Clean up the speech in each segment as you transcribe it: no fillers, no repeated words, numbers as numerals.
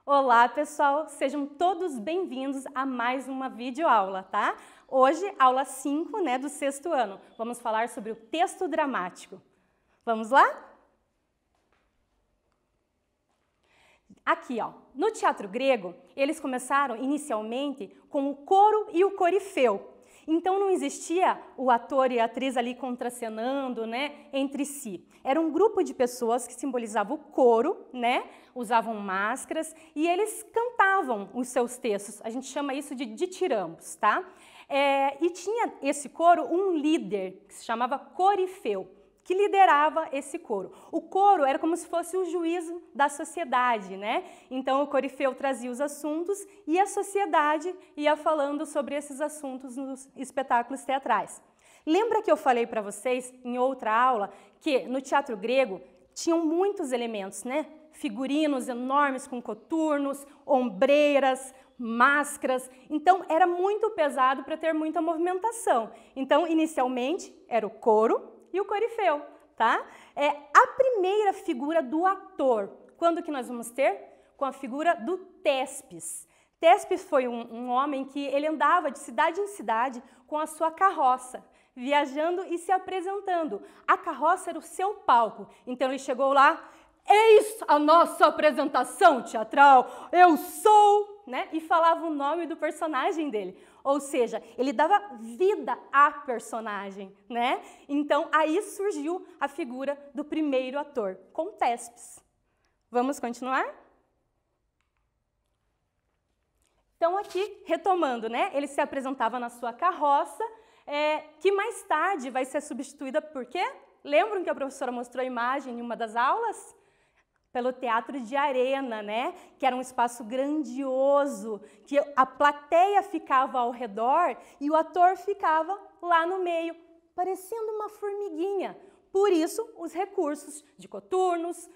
Olá, pessoal! Sejam todos bem-vindos a mais uma videoaula, tá? Hoje, aula 5, né, do 6º ano. Vamos falar sobre o texto dramático. Vamos lá? Aqui, ó, no teatro grego, eles começaram inicialmente com o coro e o corifeu. Então não existia o ator e a atriz ali contracenando, né, entre si. Era um grupo de pessoas que simbolizavam o coro, né, usavam máscaras e eles cantavam os seus textos. A gente chama isso de ditirambos, tá? E tinha esse coro um líder que se chamava corifeu, que liderava esse coro. O coro era como se fosse o juízo da sociedade, né? Então o corifeu trazia os assuntos e a sociedade ia falando sobre esses assuntos nos espetáculos teatrais. Lembra que eu falei para vocês em outra aula que no teatro grego tinham muitos elementos, né? Figurinos enormes com coturnos, ombreiras, máscaras. Então era muito pesado para ter muita movimentação. Então inicialmente era o coro e o corifeu, tá? É a primeira figura do ator. Quando que nós vamos ter? Com a figura do Téspis. Téspis foi um homem que ele andava de cidade em cidade com a sua carroça, viajando e se apresentando. A carroça era o seu palco. Então ele chegou lá, eis a nossa apresentação teatral, eu sou, né? E falava o nome do personagem dele. Ou seja, ele dava vida à personagem, né? Então, aí surgiu a figura do primeiro ator, com Téspis. Vamos continuar? Então, aqui, retomando, né? Ele se apresentava na sua carroça, que mais tarde vai ser substituída por quê? Lembram que a professora mostrou a imagem em uma das aulas? Pelo teatro de arena, né? Que era um espaço grandioso, que a plateia ficava ao redor e o ator ficava lá no meio, parecendo uma formiguinha. Por isso, os recursos de coturnos,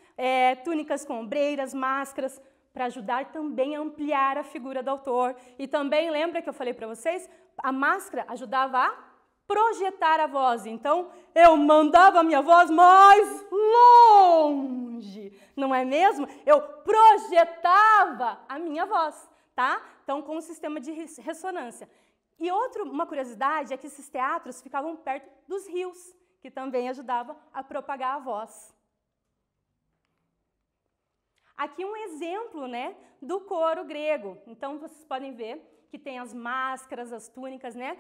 túnicas com ombreiras, máscaras, para ajudar também a ampliar a figura do autor. E também, lembra que eu falei para vocês? A máscara ajudava a projetar a voz. Então, eu mandava a minha voz mais longe, não é mesmo? Eu projetava a minha voz, tá? Então, com o sistema de ressonância. E uma curiosidade é que esses teatros ficavam perto dos rios, que também ajudava a propagar a voz. Aqui um exemplo, né, do coro grego. Então, vocês podem ver que tem as máscaras, as túnicas, né?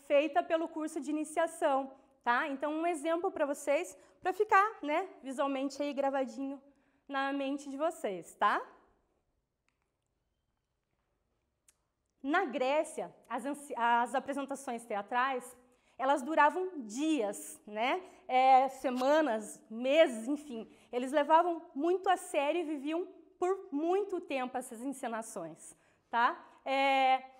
Feita pelo curso de iniciação, tá? Então, um exemplo para vocês, para ficar, né, visualmente aí gravadinho na mente de vocês, tá? Na Grécia, as apresentações teatrais, elas duravam dias, né? Semanas, meses, enfim. Eles levavam muito a sério e viviam por muito tempo essas encenações, tá?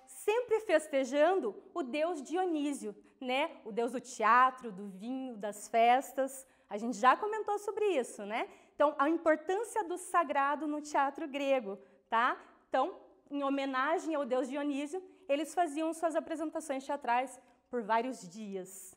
Sempre festejando o deus Dionísio, né? O deus do teatro, do vinho, das festas. A gente já comentou sobre isso, né? Então, a importância do sagrado no teatro grego, tá? Então, em homenagem ao deus Dionísio, eles faziam suas apresentações teatrais por vários dias.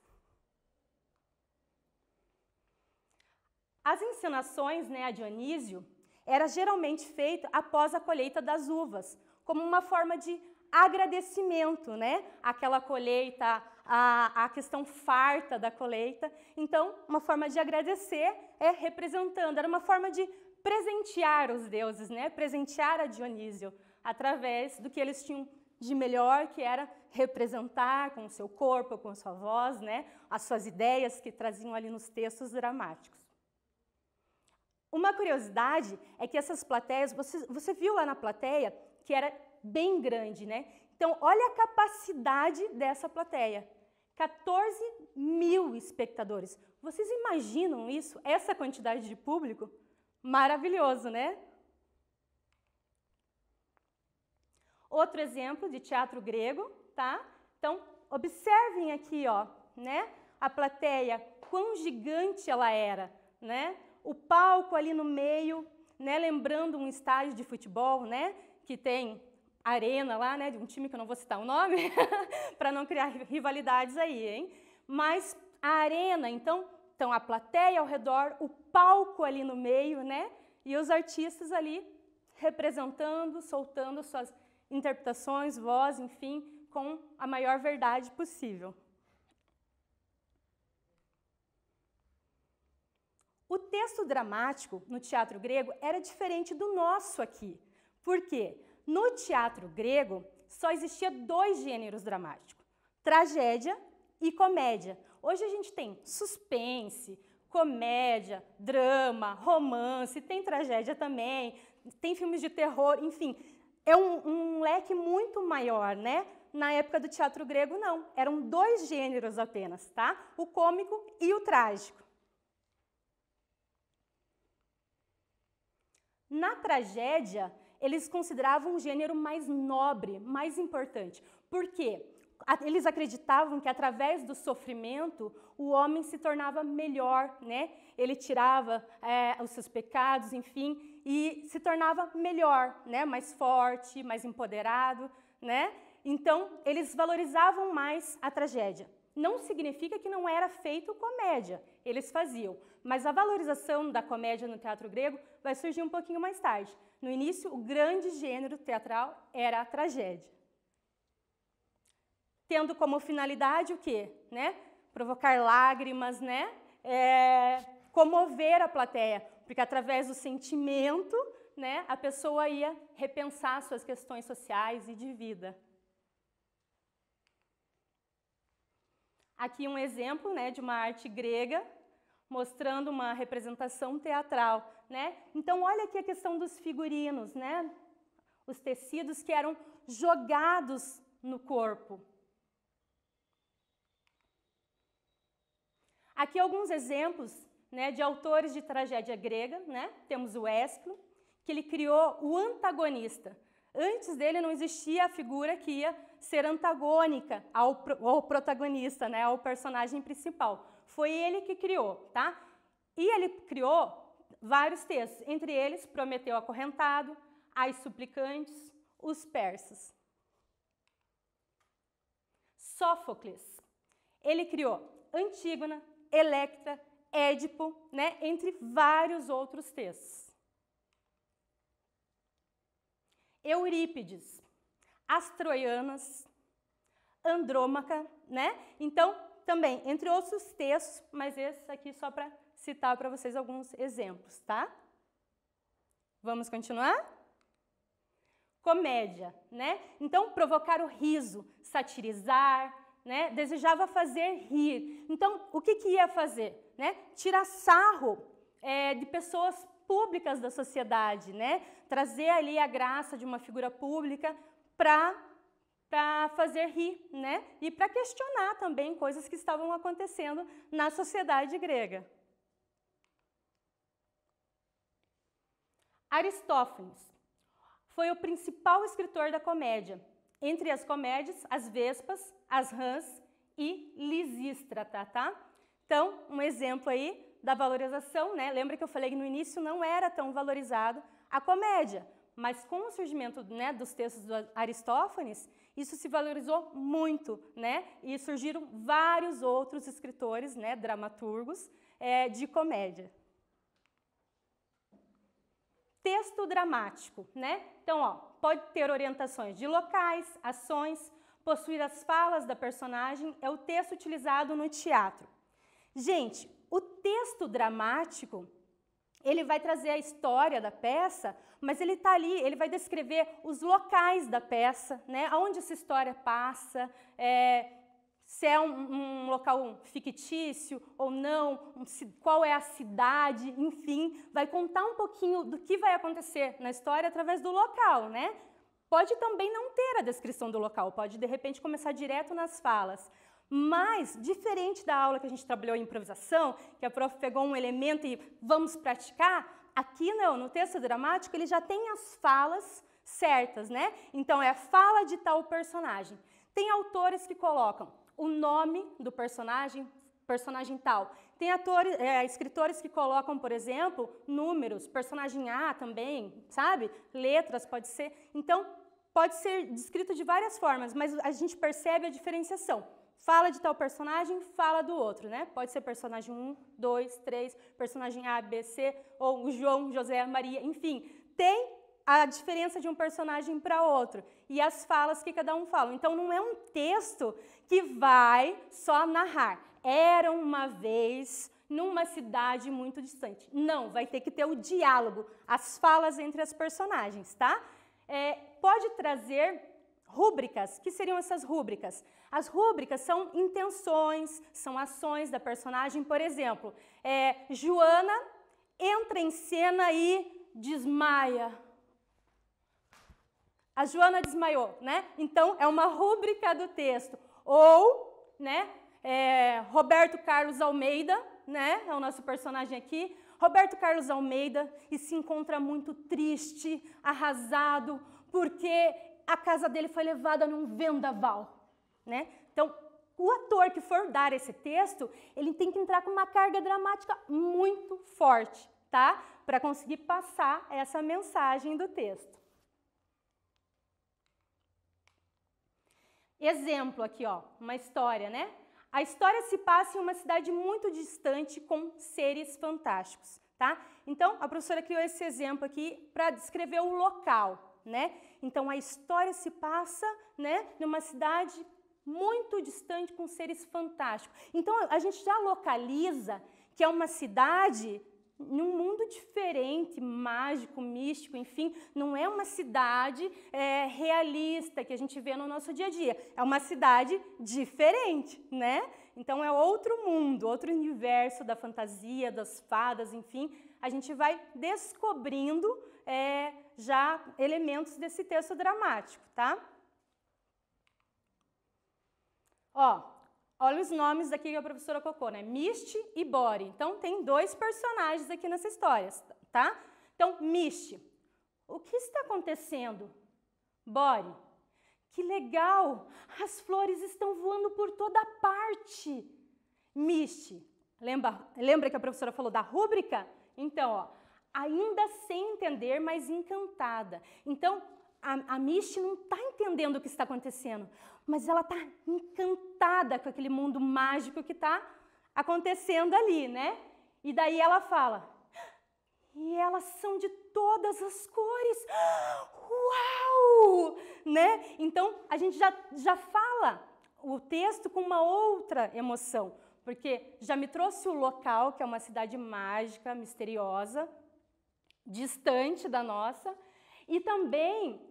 As encenações, né, a Dionísio, era geralmente feita após a colheita das uvas, como uma forma de agradecimento, né? Aquela colheita, a questão farta da colheita. Então, uma forma de agradecer representando, era uma forma de presentear os deuses, né? Presentear a Dionísio, através do que eles tinham de melhor, que era representar com o seu corpo, com a sua voz, né? As suas ideias que traziam ali nos textos dramáticos. Uma curiosidade é que essas plateias, você viu lá na plateia que era bem grande, né? Então, olha a capacidade dessa plateia. 14.000 espectadores. Vocês imaginam isso? Essa quantidade de público? Maravilhoso, né? Outro exemplo de teatro grego, tá? Então, observem aqui, ó, né? A plateia, quão gigante ela era, né? O palco ali no meio, né? Lembrando um estádio de futebol, né? Que tem arena lá, né, de um time que eu não vou citar o nome, para não criar rivalidades aí, hein? mas a arena, então a plateia ao redor, o palco ali no meio, né? E os artistas ali representando, soltando suas interpretações, voz, enfim, com a maior verdade possível. O texto dramático no teatro grego era diferente do nosso aqui. Por quê? No teatro grego só existia 2 gêneros dramáticos, tragédia e comédia. Hoje a gente tem suspense, comédia, drama, romance, tem tragédia também, tem filmes de terror, enfim, é um leque muito maior, né? Na época do teatro grego, não. Eram 2 gêneros apenas, tá? O cômico e o trágico. Na tragédia, eles consideravam um gênero mais nobre, mais importante. Por quê? Eles acreditavam que através do sofrimento o homem se tornava melhor, né? Ele tirava os seus pecados, enfim, e se tornava melhor, né? Mais forte, mais empoderado, né? Então, eles valorizavam mais a tragédia. Não significa que não era feito comédia, eles faziam, mas a valorização da comédia no teatro grego vai surgir um pouquinho mais tarde. No início, o grande gênero teatral era a tragédia. Tendo como finalidade o quê? Né? Provocar lágrimas, né? Comover a plateia, porque através do sentimento, né, a pessoa ia repensar suas questões sociais e de vida. Aqui um exemplo, né, de uma arte grega, mostrando uma representação teatral, né? Então, olha aqui a questão dos figurinos, né? Os tecidos que eram jogados no corpo. Aqui alguns exemplos, né, de autores de tragédia grega, né? Temos o Ésquilo, que ele criou o antagonista. Antes dele não existia a figura que ia ser antagônica ao protagonista, né, ao personagem principal. Foi ele que criou, tá? E ele criou vários textos, entre eles Prometeu Acorrentado, As Suplicantes, Os Persas. Sófocles, ele criou Antígona, Electra, Édipo, né, entre vários outros textos. Eurípides, As Troianas, Andrômaca, né? Então, também, entre outros textos, mas esse aqui só para citar para vocês alguns exemplos, tá? Vamos continuar? Comédia, né? Então, provocar o riso, satirizar, né? Desejava fazer rir. Então, o que ia fazer? Né? Tirar sarro de pessoas públicas da sociedade, né? Trazer ali a graça de uma figura pública para fazer rir, né? E para questionar também coisas que estavam acontecendo na sociedade grega. Aristófanes foi o principal escritor da comédia. Entre as comédias, as Vespas, as Rãs e Lisístrata, tá? Então, um exemplo aí da valorização, né? Lembra que eu falei que no início não era tão valorizado a comédia, mas com o surgimento, né, dos textos do Aristófanes, isso se valorizou muito, né? E surgiram vários outros escritores, né, dramaturgos, de comédia. Texto dramático, né? Então, ó, pode ter orientações de locais, ações, possuir as falas da personagem, é o texto utilizado no teatro. Gente, o texto dramático, ele vai trazer a história da peça, mas ele está ali, ele vai descrever os locais da peça, né? Onde essa história passa, se é um local fictício ou não, qual é a cidade, enfim, vai contar um pouquinho do que vai acontecer na história através do local, né? Pode também não ter a descrição do local, pode de repente começar direto nas falas. Mas, diferente da aula que a gente trabalhou em improvisação, que a prof pegou um elemento e vamos praticar, aqui não, no texto dramático ele já tem as falas certas, né? Então é a fala de tal personagem. Tem autores que colocam o nome do personagem tal. Tem escritores que colocam, por exemplo, números, personagem A também, sabe? Letras pode ser. Então, pode ser descrito de várias formas, mas a gente percebe a diferenciação. Fala de tal personagem, fala do outro, né? Pode ser personagem 1, 2, 3, personagem A, B, C, ou o João, José, Maria, enfim. Tem a diferença de um personagem para outro e as falas que cada um fala. Então, não é um texto que vai só narrar. Era uma vez numa cidade muito distante. Não, vai ter que ter o diálogo, as falas entre as personagens, tá? Pode trazer rúbricas. Que seriam essas rúbricas? As rúbricas são intenções, são ações da personagem. Por exemplo, Joana entra em cena e desmaia. A Joana desmaiou, né? Então, é uma rúbrica do texto. Ou, né, Roberto Carlos Almeida, né, é o nosso personagem aqui. Roberto Carlos Almeida e se encontra muito triste, arrasado, porque a casa dele foi levada num vendaval, né? Então, o ator que for dar esse texto, ele tem que entrar com uma carga dramática muito forte, tá? Para conseguir passar essa mensagem do texto. Exemplo aqui, ó, uma história, né? A história se passa em uma cidade muito distante com seres fantásticos, tá? Então, a professora criou esse exemplo aqui para descrever o local, né? Então, a história se passa, né, numa cidade muito distante com seres fantásticos. Então, a gente já localiza que é uma cidade num mundo diferente, mágico, místico, enfim, não é uma cidade realista que a gente vê no nosso dia a dia. É uma cidade diferente, né? Então, é outro mundo, outro universo da fantasia, das fadas, enfim. A gente vai descobrindo já elementos desse texto dramático, tá? Ó, olha os nomes aqui que a professora colocou, né? Misty e Bore. Então, tem dois personagens aqui nessa história, tá? Então, Misty, o que está acontecendo? Bore, que legal! As flores estão voando por toda parte. Misty, lembra que a professora falou da rúbrica? Então, ó, ainda sem entender, mas encantada. Então, a Misty não está entendendo o que está acontecendo, mas ela está encantada com aquele mundo mágico que está acontecendo ali, né? E daí ela fala, e elas são de todas as cores. Uau! Né? Então, a gente já fala o texto com uma outra emoção, porque já me trouxe o local, que é uma cidade mágica, misteriosa, distante da nossa, e também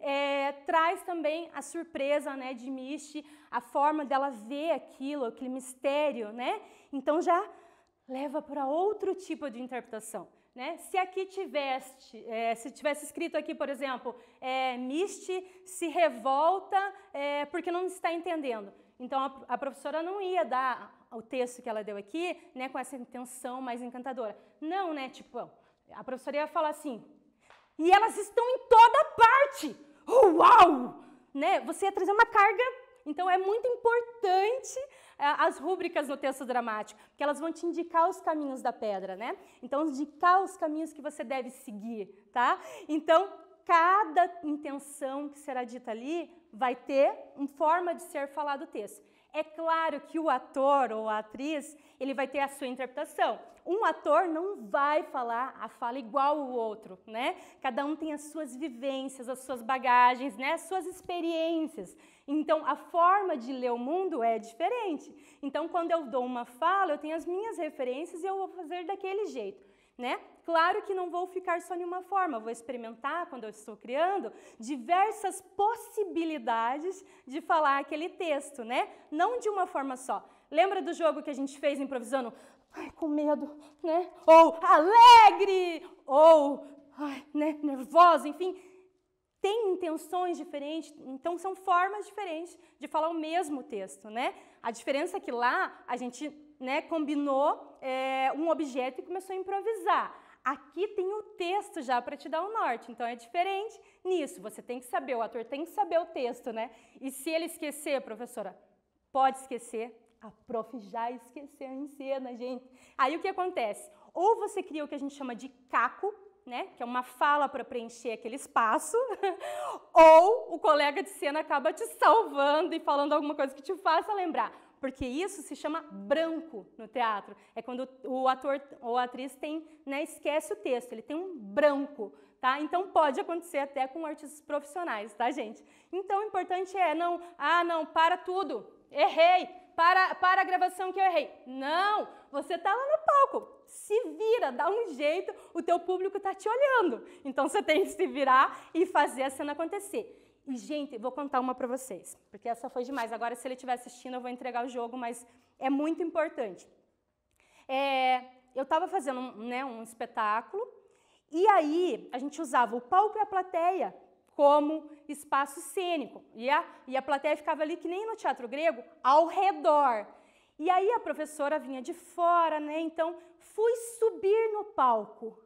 traz também a surpresa, né, de Misty, a forma dela ver aquilo, aquele mistério, né? Então já leva para outro tipo de interpretação, né? Se aqui se tivesse escrito aqui, por exemplo, Misty se revolta porque não está entendendo. Então a professora não ia dar o texto que ela deu aqui, né, com essa intenção mais encantadora. Não, né? Tipo, a professora ia falar assim, e elas estão em toda parte. Uau! Né? Você ia trazer uma carga. Então, é muito importante as rúbricas no texto dramático, porque elas vão te indicar os caminhos da pedra, né? Então, indicar os caminhos que você deve seguir, tá? Então, cada intenção que será dita ali vai ter uma forma de ser falado o texto. É claro que o ator ou a atriz, ele vai ter a sua interpretação. Um ator não vai falar a fala igual ao outro, né? Cada um tem as suas vivências, as suas bagagens, né? As suas experiências. Então, a forma de ler o mundo é diferente. Então, quando eu dou uma fala, eu tenho as minhas referências e eu vou fazer daquele jeito, né? Claro que não vou ficar só em uma forma, vou experimentar, quando eu estou criando, diversas possibilidades de falar aquele texto, né? Não de uma forma só. Lembra do jogo que a gente fez improvisando? Ai, com medo, né? Ou alegre, ou né, nervosa, enfim. Tem intenções diferentes, então são formas diferentes de falar o mesmo texto, né? A diferença é que lá a gente, né, combinou um objeto e começou a improvisar. Aqui tem o texto já para te dar o norte, então é diferente nisso. Você tem que saber, o ator tem que saber o texto, né? E se ele esquecer, professora, pode esquecer. A prof já esqueceu em cena, gente. Aí o que acontece? Ou você cria o que a gente chama de caco, né? Que é uma fala para preencher aquele espaço, ou o colega de cena acaba te salvando e falando alguma coisa que te faça lembrar. porque isso se chama branco no teatro. É quando o ator ou a atriz tem, né, esquece o texto, ele tem um branco, tá? Então pode acontecer até com artistas profissionais, tá, gente? Então o importante é não, para tudo, errei, para a gravação que eu errei. Não, você tá lá no palco, se vira, dá um jeito, o teu público tá te olhando. Então você tem que se virar e fazer a cena acontecer. E, gente, vou contar uma para vocês, porque essa foi demais. Agora, se ele estiver assistindo, eu vou entregar o jogo, mas é muito importante. Eu estava fazendo um espetáculo, e aí a gente usava o palco e a plateia como espaço cênico. E a plateia ficava ali, que nem no teatro grego, ao redor. E aí a professora vinha de fora, né? Então, fui subir no palco.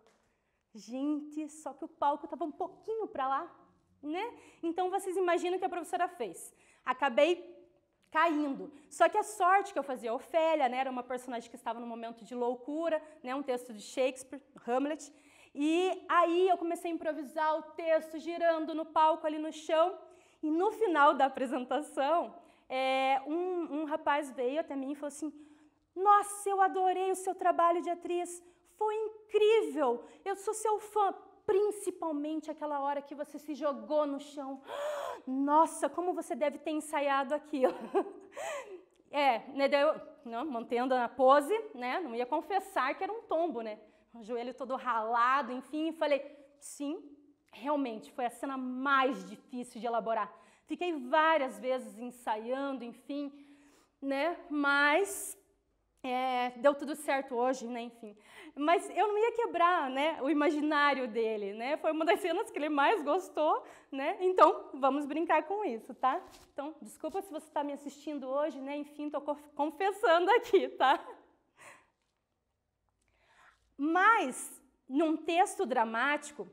Gente, só que o palco estava um pouquinho para lá, né? Então, vocês imaginam o que a professora fez. Acabei caindo. Só que a sorte que eu fazia, a Ofélia, né, era uma personagem que estava num momento de loucura, né, um texto de Shakespeare, Hamlet, e aí eu comecei a improvisar o texto, girando no palco, ali no chão, e no final da apresentação, um rapaz veio até mim e falou assim: nossa, eu adorei o seu trabalho de atriz, foi incrível, eu sou seu fã. Principalmente aquela hora que você se jogou no chão. Nossa, como você deve ter ensaiado aquilo. Né, daí eu, mantendo a pose, né, não ia confessar que era um tombo, né? O joelho todo ralado, enfim, falei, sim, realmente, foi a cena mais difícil de elaborar. Fiquei várias vezes ensaiando, enfim, né, mas... deu tudo certo hoje, né, enfim. Mas eu não ia quebrar, né, o imaginário dele, né? Foi uma das cenas que ele mais gostou, né? Então, vamos brincar com isso, tá? Então, desculpa se você está me assistindo hoje, né? Enfim, estou confessando aqui, tá? Mas, num texto dramático,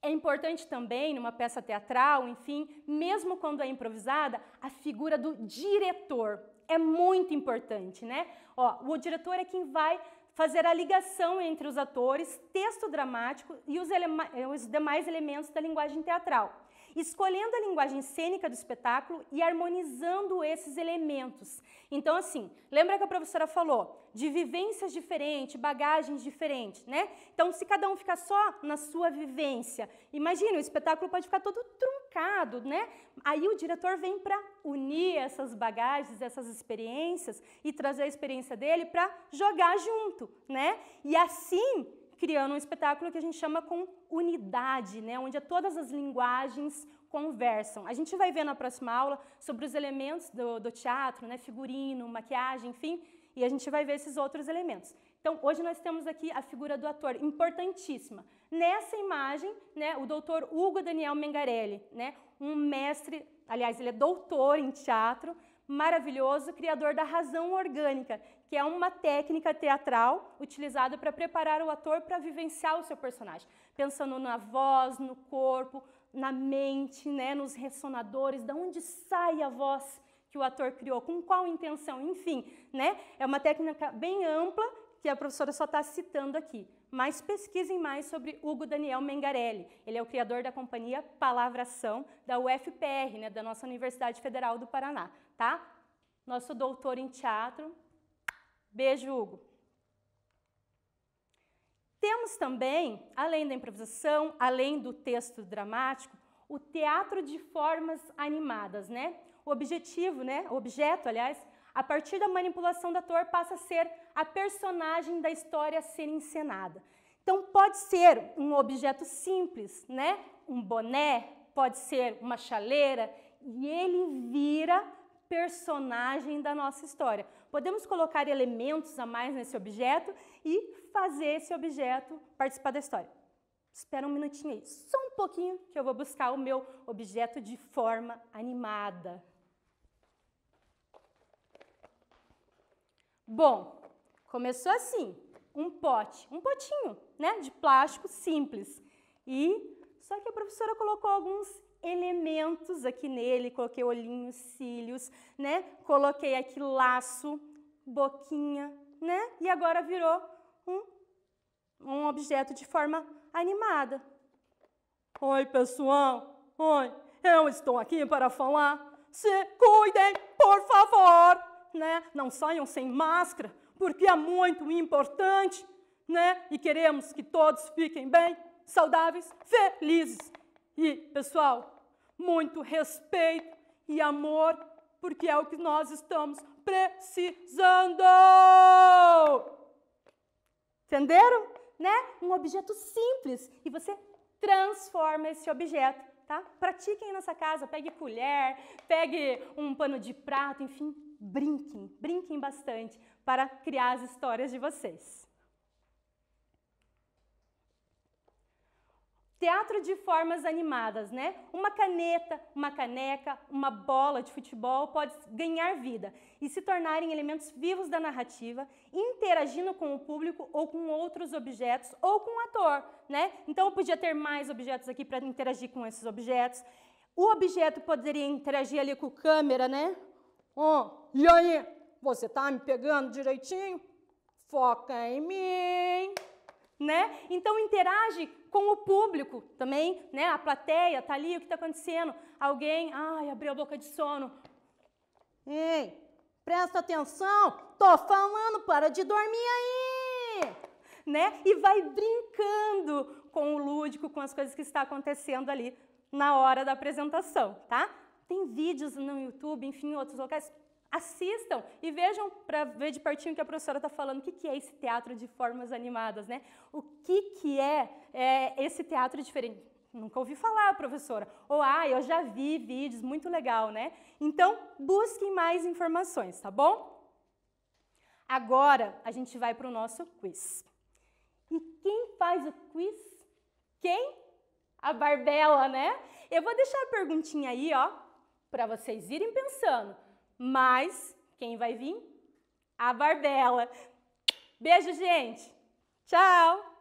é importante também, numa peça teatral, enfim, mesmo quando é improvisada, a figura do diretor. É muito importante, né? O diretor é quem vai fazer a ligação entre os atores, texto dramático e os demais elementos da linguagem teatral, escolhendo a linguagem cênica do espetáculo e harmonizando esses elementos. Então, assim, lembra que a professora falou de vivências diferentes, bagagens diferentes, né? Então, se cada um ficar só na sua vivência, imagina, o espetáculo pode ficar todo truncado, né? Aí o diretor vem para unir essas bagagens, essas experiências e trazer a experiência dele para jogar junto, né? E assim, criando um espetáculo que a gente chama com unidade, né? Onde todas as linguagens conversam. A gente vai ver na próxima aula sobre os elementos do teatro, né? Figurino, maquiagem, enfim, e a gente vai ver esses outros elementos. Então, hoje nós temos aqui a figura do ator, importantíssima. Nessa imagem, né, o doutor Hugo Daniel Mengarelli, né, um mestre, aliás, ele é doutor em teatro, maravilhoso, criador da razão orgânica, que é uma técnica teatral utilizada para preparar o ator para vivenciar o seu personagem, pensando na voz, no corpo, na mente, né, nos ressonadores, de onde sai a voz que o ator criou, com qual intenção, enfim, né? É uma técnica bem ampla que a professora só está citando aqui. Mas pesquisem mais sobre Hugo Daniel Mengarelli. Ele é o criador da companhia Palavração, da UFPR, né, da nossa Universidade Federal do Paraná, tá? Nosso doutor em teatro. Beijo, Hugo. Temos também, além da improvisação, além do texto dramático, o teatro de formas animadas, né? O objetivo, né? O objeto, aliás, a partir da manipulação do ator, passa a ser a personagem da história a ser encenada. Então, pode ser um objeto simples, né? Um boné, pode ser uma chaleira, e ele vira personagem da nossa história. Podemos colocar elementos a mais nesse objeto e fazer esse objeto participar da história. Espera um minutinho aí, só um pouquinho, que eu vou buscar o meu objeto de forma animada. Bom, começou assim, um potinho, né, de plástico simples. Só que a professora colocou alguns elementos aqui nele, coloquei olhinhos, cílios, né, coloquei aqui laço, boquinha, né, e agora virou um objeto de forma animada. Oi, pessoal, oi, eu estou aqui para falar, se cuidem, por favor. né? Não saiam sem máscara, porque é muito importante, né? E queremos que todos fiquem bem, saudáveis, felizes. E, pessoal, muito respeito e amor, porque é o que nós estamos precisando. Entenderam? Né? Um objeto simples e você transforma esse objeto, tá? Pratiquem nessa casa, pegue colher, pegue um pano de prato, enfim, brinquem bastante para criar as histórias de vocês. Teatro de formas animadas, né? Uma caneta, uma caneca, uma bola de futebol pode ganhar vida e se tornarem elementos vivos da narrativa, interagindo com o público ou com outros objetos ou com o ator, né? Então, eu podia ter mais objetos aqui para interagir com esses objetos. O objeto poderia interagir ali com a câmera, né? E aí? Você tá me pegando direitinho? Foca em mim! Né? Então, interage com o público também, né? A plateia tá ali, o que está acontecendo? Alguém, abriu a boca de sono. Ei, presta atenção, tô falando, para de dormir aí! Né? E vai brincando com o lúdico, com as coisas que está acontecendo ali na hora da apresentação, tá? Tem vídeos no YouTube, enfim, em outros locais. Assistam e vejam para ver de pertinho o que a professora está falando, o que é esse teatro de formas animadas, né? O que é esse teatro diferente? Nunca ouvi falar, professora. Ou, eu já vi vídeos, muito legal, né? Então, busquem mais informações, tá bom? Agora, a gente vai para o nosso quiz. E quem faz o quiz? Quem? A Barbela, né? Eu vou deixar a perguntinha aí, ó, para vocês irem pensando. Mas quem vai vir? A Barbela. Beijo, gente. Tchau.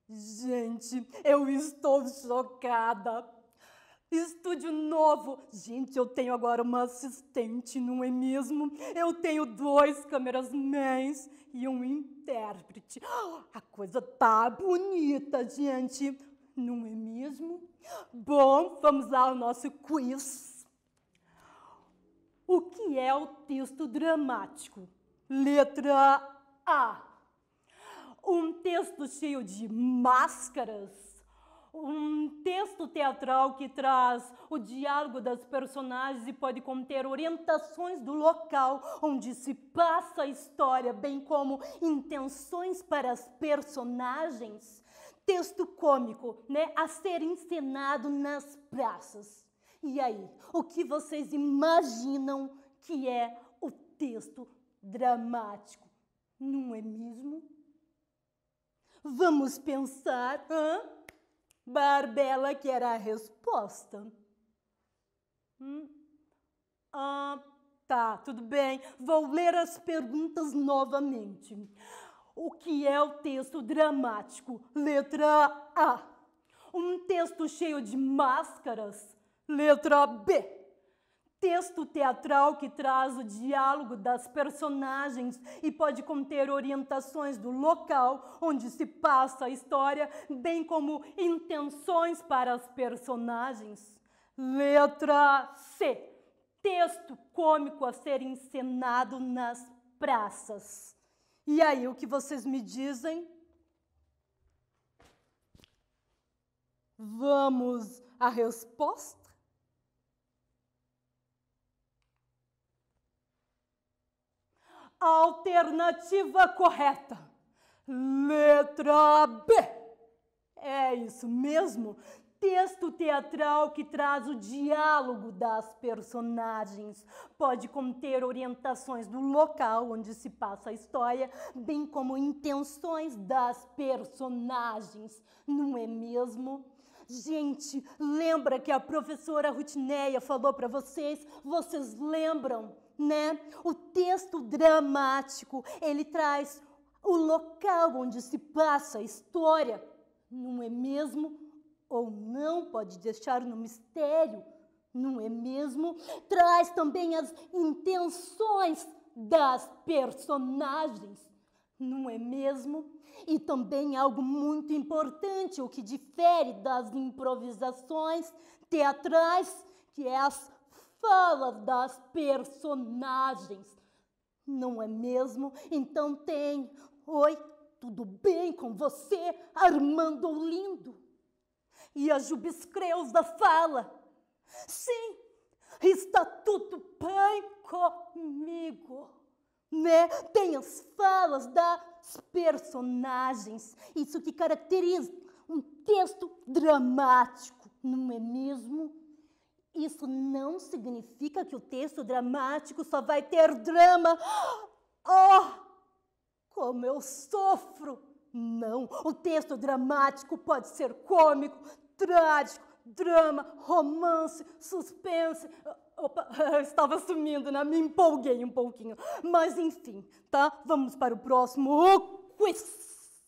Gente, eu estou chocada. Estúdio novo. Gente, eu tenho agora uma assistente, não é mesmo? Eu tenho 2 cameramans e um intérprete. A coisa tá bonita, gente, não é mesmo? Bom, vamos lá ao nosso quiz. O que é o texto dramático? Letra A. Um texto cheio de máscaras. Um texto teatral que traz o diálogo das personagens e pode conter orientações do local onde se passa a história, bem como intenções para as personagens. Texto cômico, né, a ser encenado nas praças. E aí, o que vocês imaginam que é o texto dramático? Não é mesmo? Vamos pensar, Barbela quer a resposta. Tá, tudo bem. Vou ler as perguntas novamente. O que é o texto dramático? Letra A. Um texto cheio de máscaras? Letra B. Texto teatral que traz o diálogo das personagens e pode conter orientações do local onde se passa a história, bem como intenções para as personagens. Letra C. Texto cômico a ser encenado nas praças. E aí, o que vocês me dizem? Vamos à resposta? Alternativa correta. Letra B. É isso mesmo. Texto teatral que traz o diálogo das personagens. Pode conter orientações do local onde se passa a história, bem como intenções das personagens. Não é mesmo? Gente, lembra que a professora Rutineia falou para vocês? Vocês lembram, né? O texto dramático, ele traz o local onde se passa a história, não é mesmo? Ou não, pode deixar no mistério, não é mesmo? Traz também as intenções das personagens, não é mesmo? E também algo muito importante, o que difere das improvisações teatrais, que é as falas das personagens, não é mesmo? Então tem: oi, tudo bem com você, Armando Lindo? E a Jubescreusa fala: sim, está tudo bem comigo. Né? Tem as falas das personagens, isso que caracteriza um texto dramático, não é mesmo? Isso não significa que o texto dramático só vai ter drama. Oh, como eu sofro! Não, o texto dramático pode ser cômico, trágico, drama, romance, suspense. Opa, eu estava sumindo, né? Me empolguei um pouquinho. Mas enfim, tá? Vamos para o próximo quiz.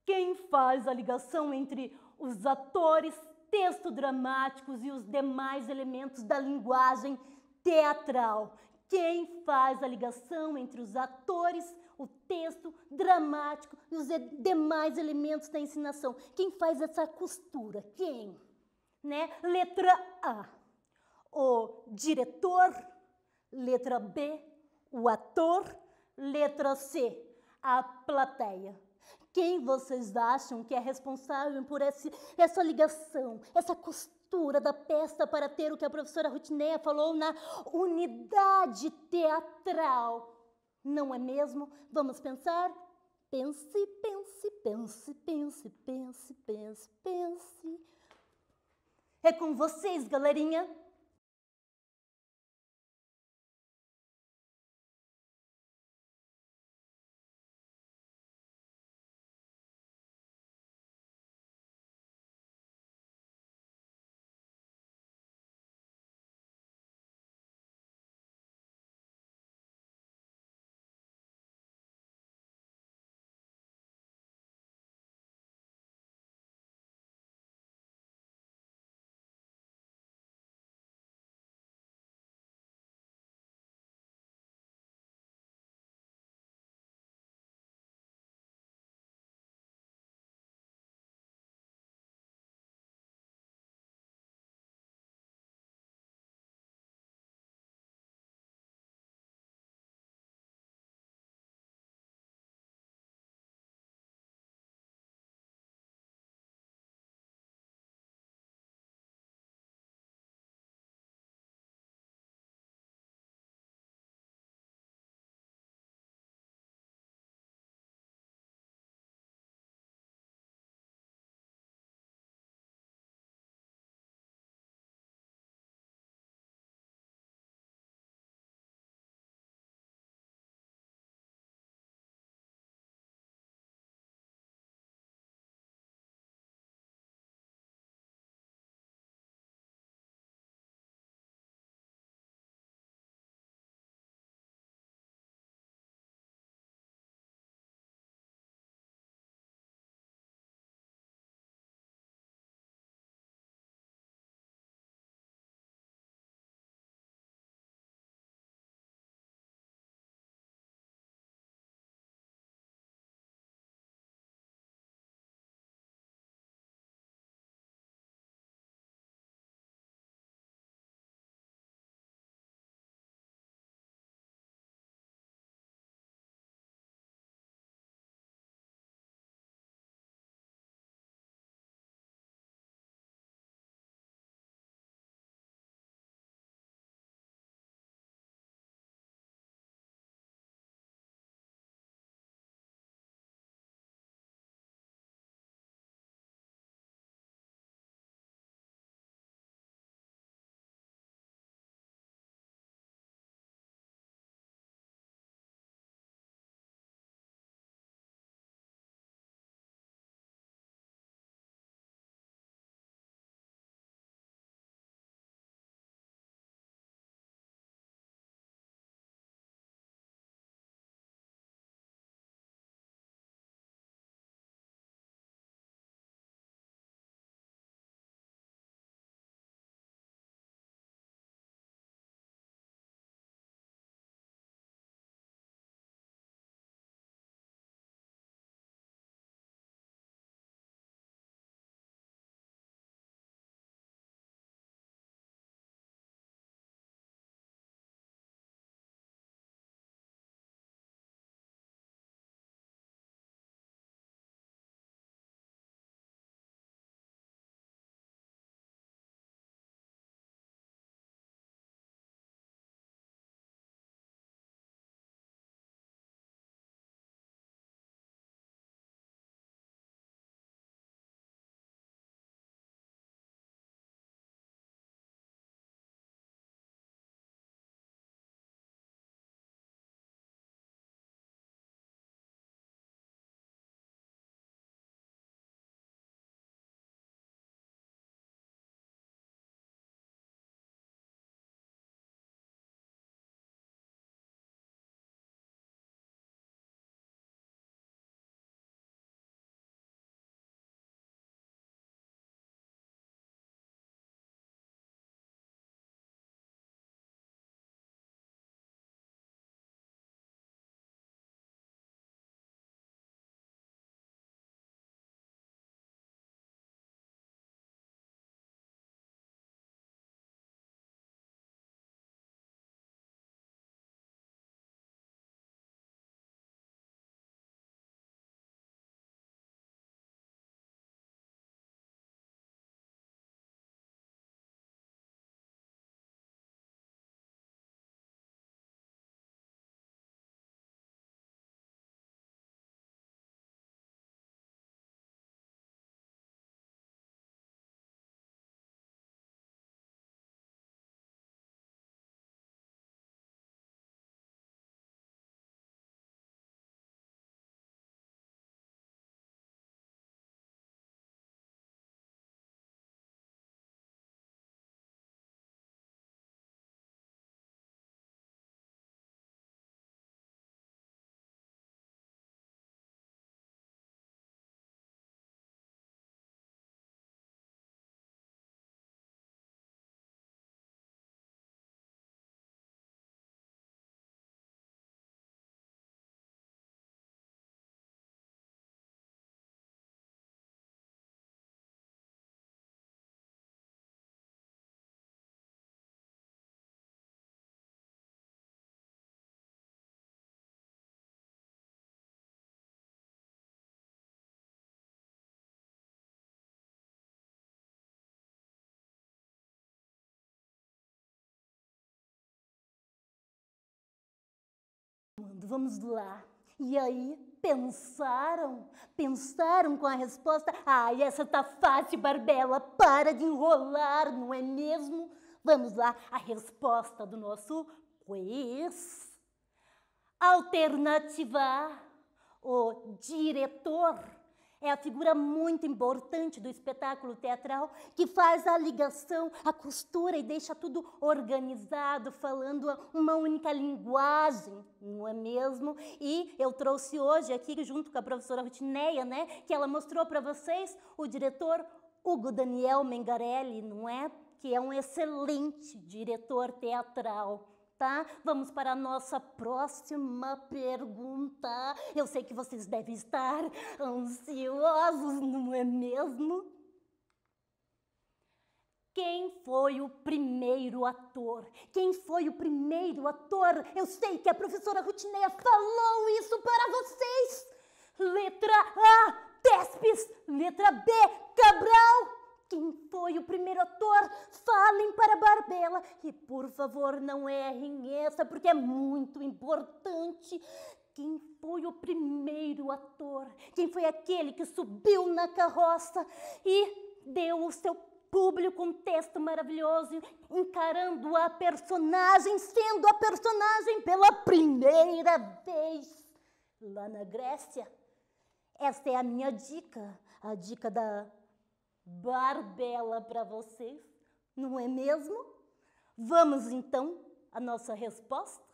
Quem faz a ligação entre os atores, texto dramáticos e os demais elementos da linguagem teatral? Quem faz a ligação entre os atores, o texto dramático e os demais elementos da encenação? Quem faz essa costura? Quem? Né? Letra A, o diretor. Letra B, o ator. Letra C, a plateia. Quem vocês acham que é responsável por essa ligação, essa costura da peça para ter o que a professora Rutineia falou na unidade teatral? Não é mesmo? Vamos pensar? Pense, pense, pense, pense, pense, pense, pense. É com vocês, galerinha! vamos lá. E aí, pensaram? Pensaram com a resposta? Ai, essa tá fácil, Barbela, para de enrolar, não é mesmo? Vamos lá, a resposta do nosso quiz. Alternativa A, o diretor é a figura muito importante do espetáculo teatral que faz a ligação, a costura e deixa tudo organizado, falando uma única linguagem, não é mesmo? E eu trouxe hoje aqui, junto com a professora Rutineia, né, que ela mostrou para vocês o diretor Hugo Daniel Mengarelli, não é? Que é um excelente diretor teatral. Tá? Vamos para a nossa próxima pergunta. Eu sei que vocês devem estar ansiosos, não é mesmo? Quem foi o primeiro ator? Quem foi o primeiro ator? Eu sei que a professora Rutineia falou isso para vocês. Letra A, Tespes. Letra B, Cabral. Quem foi o primeiro ator? Falem para Barbela. E, por favor, não errem essa, porque é muito importante. Quem foi o primeiro ator? Quem foi aquele que subiu na carroça e deu o seu público um texto maravilhoso, encarando a personagem, sendo a personagem pela primeira vez lá na Grécia? Esta é a minha dica, a dica da Barbela para vocês, não é mesmo? Vamos então à nossa resposta?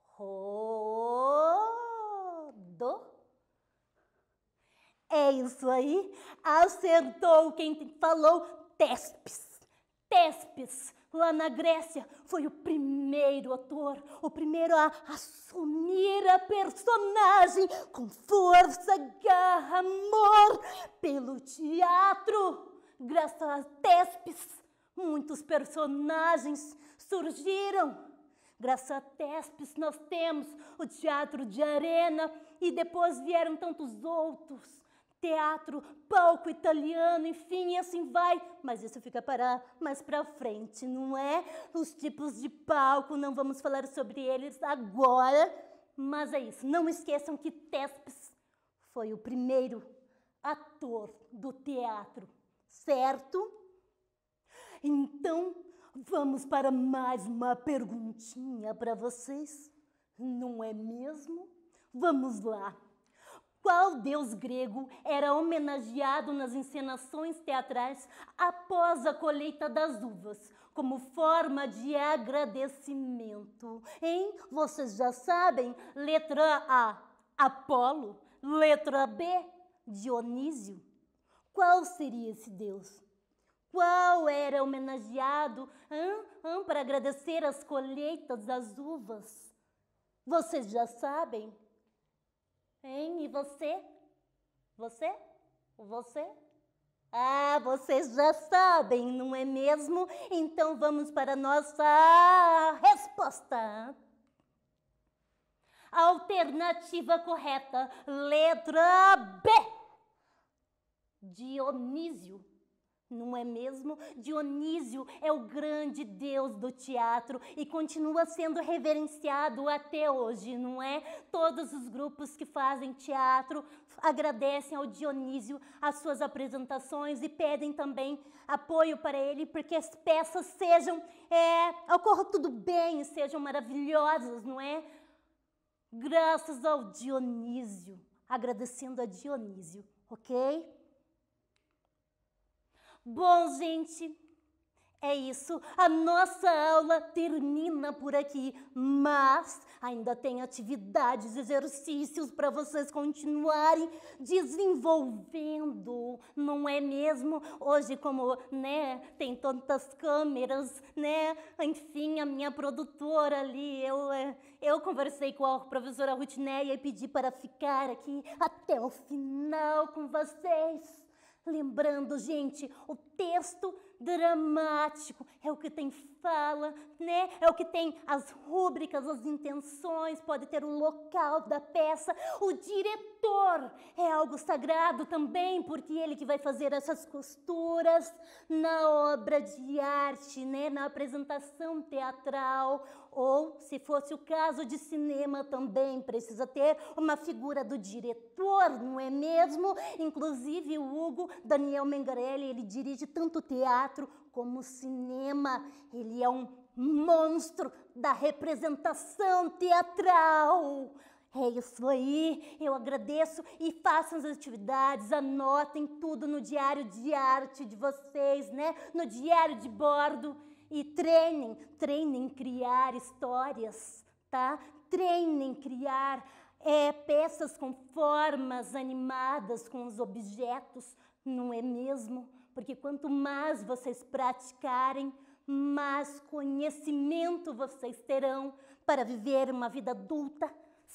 Rodou. É isso aí, acertou quem falou Tespes. Tespes, lá na Grécia, foi o primeiro ator, o primeiro a assumir a personagem com força, garra, amor pelo teatro. Graças a Tespes, muitos personagens surgiram. Graças a Tespes, nós temos o teatro de arena e depois vieram tantos outros. Teatro, palco italiano, enfim, e assim vai. Mas isso fica para mais para frente, não é? Os tipos de palco, não vamos falar sobre eles agora. Mas é isso, não esqueçam que Tespes foi o primeiro ator do teatro, certo? Então, vamos para mais uma perguntinha para vocês, não é mesmo? Vamos lá. Qual deus grego era homenageado nas encenações teatrais após a colheita das uvas, como forma de agradecimento? Hein? Vocês já sabem? Letra A, Apolo. Letra B, Dionísio. Qual seria esse deus? Qual era homenageado para agradecer as colheitas das uvas? Vocês já sabem? Hein? E você? Você? Você? Ah, vocês já sabem, não é mesmo? Então vamos para a nossa resposta. Alternativa correta, letra B. Dionísio. Não é mesmo? Dionísio é o grande deus do teatro e continua sendo reverenciado até hoje, não é? Todos os grupos que fazem teatro agradecem ao Dionísio as suas apresentações e pedem também apoio para ele porque as peças ocorra tudo bem e sejam maravilhosas, não é? Graças ao Dionísio, agradecendo a Dionísio, ok? Bom, gente, é isso. A nossa aula termina por aqui, mas ainda tem atividades, exercícios para vocês continuarem desenvolvendo, não é mesmo? Hoje, como, né, tem tantas câmeras, né, enfim, a minha produtora ali, eu conversei com a professora Rutineia e pedi para ficar aqui até o final com vocês. Lembrando, gente, o texto dramático, é o que tem fala, né? É o que tem as rúbricas, as intenções, pode ter o local da peça. O diretor é algo sagrado também, porque ele que vai fazer essas costuras na obra de arte, né? Na apresentação teatral, ou, se fosse o caso de cinema também, precisa ter uma figura do diretor, não é mesmo? Inclusive o Hugo Daniel Mengarelli, ele dirige tanto teatro como cinema. Ele é um monstro da representação teatral. É isso aí, eu agradeço e façam as atividades, anotem tudo no diário de arte de vocês, né? No diário de bordo. E treinem criar histórias, tá? Treinem criar peças com formas animadas, com os objetos, não é mesmo? Porque quanto mais vocês praticarem, mais conhecimento vocês terão para viver uma vida adulta,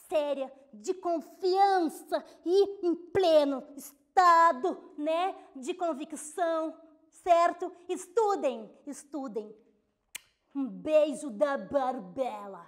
séria, de confiança e em pleno estado, né, de convicção, certo? Estudem, estudem. Um beijo da Barbela.